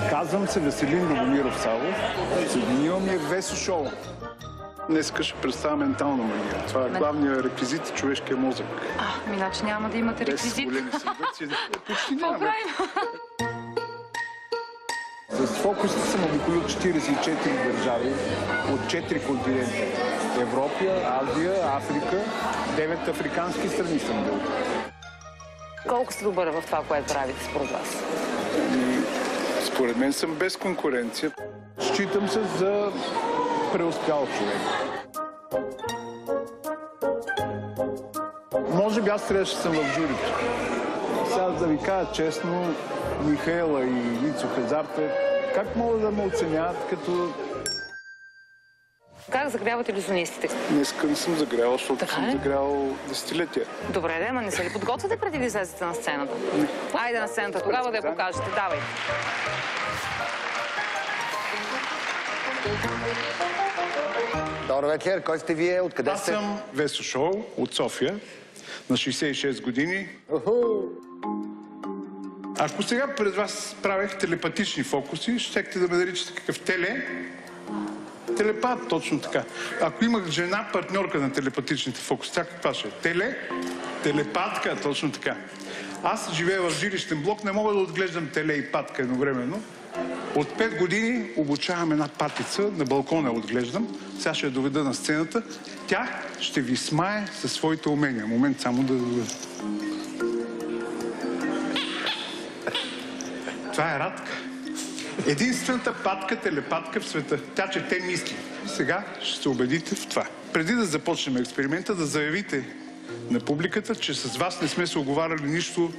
Казвам се Веселин Богомиров Савов. Съединилам е Весо Шоу. Днеска ще представя ментална магия. Това е главният реквизит – човешкия мозък. Иначе няма да имате реквизит. Без големи съдъци. Почти няма. Какво правим? С фокусите съм обиколил 44 държави от 4 континента. Европа, Азия, Африка, 9 африкански страни съм бил. Колко сте добър в това, което правите според вас? Според мен съм без конкуренция. Считам се за преуспял човек. Може би аз трябваше да съм в журито. Сега да ви кажа честно, Михаела и Ицо Хазарта, как могат да ме оценяват като... Как загряват илюзионистите? Днеска не съм загрял, защото съм загрял десетилетия. Добре, ама не се ли подготвяте преди да излезете на сцената? Айде на сцената, тогава да я покажете. Давай. Добър вечер, кой сте вие? Откъде сте? Аз съм Весо Шоу от София, на 66 години. Ако сега пред вас правех телепатични фокуси, щехте да ме наричате какъв телепат, точно така. Ако имах жена, партньорка на телепатичните фокуси, тя каква ще е? Телепатка, точно така. Аз живея в жилищен блок, не мога да отглеждам теле и патка едновременно. От 5 години обучавам една патица, на балкона отглеждам. Сега ще я доведа на сцената. Тя ще ви смае със своите умения. Момент само да доведа. Това е Радка. Единствената патка, телепатка в света. Тя чете мисли. Сега ще се убедите в това. Преди да започнем експеримента, да заявите на публиката, че с вас не сме се оговаряли нищо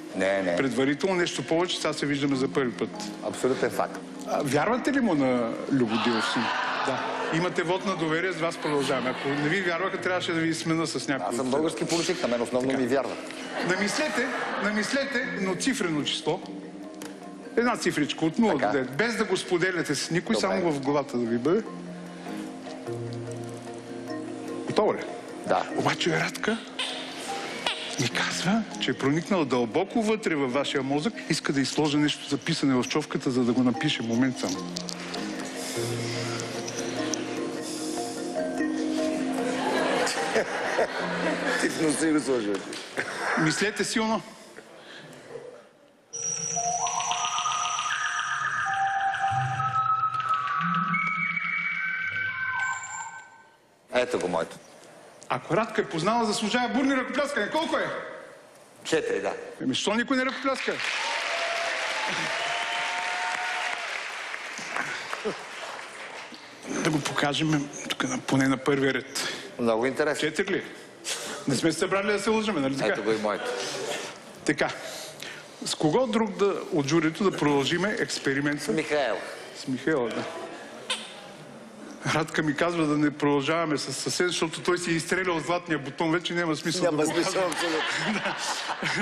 предварително, нещо повече, сега се виждаме за първи път. Абсолютен факт. Вярвате ли му на Любодилов си? Да. Имате вот на доверие, с вас продължаваме. Ако не ви вярваха, трябваше да ви смена с някой. Аз съм български политик, на мен основно ми вярват. Намислете едноцифрено число. Една цифричка от 0 до 9, без да го споделяте с никой, само в главата да ви бъде. Готово ли? Да. Обаче Радка ни казва, че е проникнал дълбоко вътре във вашия мозък, иска да изложи нещо записане в човката, за да го напише. Момент само. Ти в носа го сложи. Мислете силно. Ето го моето. Ако Радка е познала, заслужава бурни ръкопляскане. Колко е? 4, да. Защо никой не ръкопляска? Да го покажем тук поне на първия ред. Много интересно. 4 ли? Не сме се събрали да се лъжаме, нали така? Ето го и моето. Така. С кого друг от журито да продължиме експеримента? С Михаел. С Михаела, да. Радка ми казва да не продължаваме с съсед, защото той си е изстрелял златния бутон. Вече няма смисъл да го казва. Няма смисъл, абсолютно.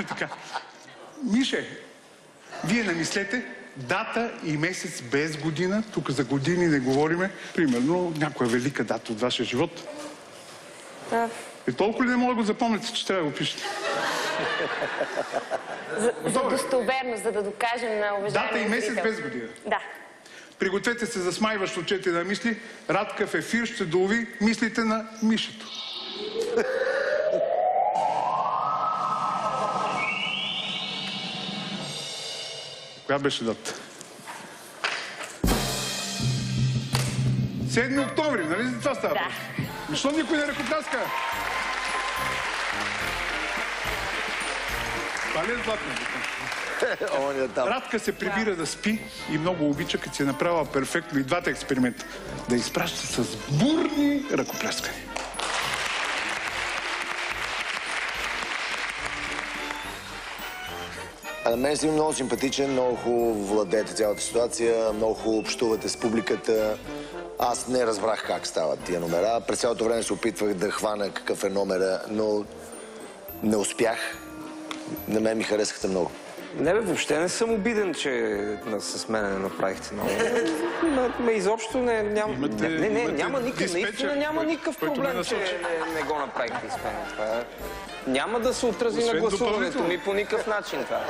Така. Мише, вие намислете дата и месец без година. Тук за години не говориме. Примерно някоя велика дата от вашия живот. Да. Толкова ли не мога да го запомните, че трябва да го пишете? За достоверност, за да докажем на уважаемия Дата и месец зрител. без година. Да. Пригответе се за смайващо четене на мисли. Радка в ефир ще долови мислите на Мишето. Коя беше дата? 7 октомври, нали за това става? Да. Защо никой не ръкопляска? Това ли е златна бутон? Радка се прибира да спи и много обича, като си е направила перфектно и двата експеримента. Да изпраща с бурни ръкопляскани. А на мен си много симпатичен, много хубаво владеете цялата ситуация, много хубаво общувате с публиката. Аз не разбрах как стават тия номера. През цялото време се опитвах да хвана какъв е номера, но не успях. На мен ми харесахте много. Не бе, въобще не съм обиден, че с мене не направихте много. Изобщо няма никакъв проблем, че не го направихте с мен. Няма да се отрази на гласуването ми по никакъв начин това.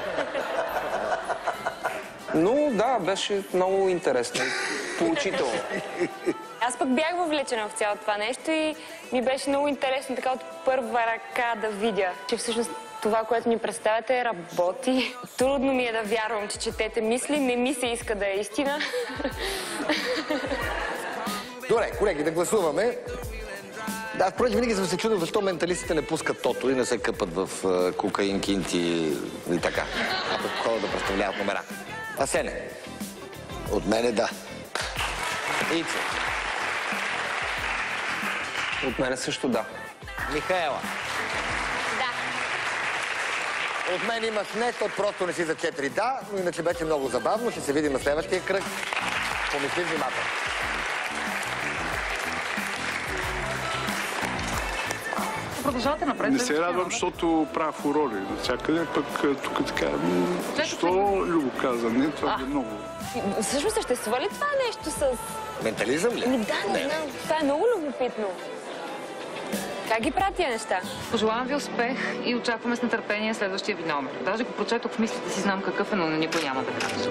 Но да, беше много интересно и поучително. Аз пък бях въвлечена в цялото това нещо и ми беше много интересно така от първа ръка да видя, че всъщност това, което ни представяте, работи. Трудно ми е да вярвам, че четете мисли, не ми се иска да е истина. Добре, колеги, да гласуваме. Да, впрочем, винаги съм се чудил защо менталистите не пускат тото и не се къпат в кокаин, кинти и така. А пък ходят да представляват номера. Асене? От мене да. Ицо? От мене също да. Михаела? Да. От мен имаш не, то просто не си за 4 да, но иначе беше много забавно. Ще се видим на следващия кръг. Помисли внимателно. Продължавате напред. Не се радвам, защото правя фурори навсякъде, пък тук така, що Любо каза, не, това е много. Всъщност съществува ли това нещо с... Ментализъм ли? Да, не знам. Това е много любопитно. Как ги правят тия неща? Пожелавам ви успех и очакваме с нетърпение следващия ви номер. Даже го прочетох в мислите си, знам какъв е, но никой няма да кажа.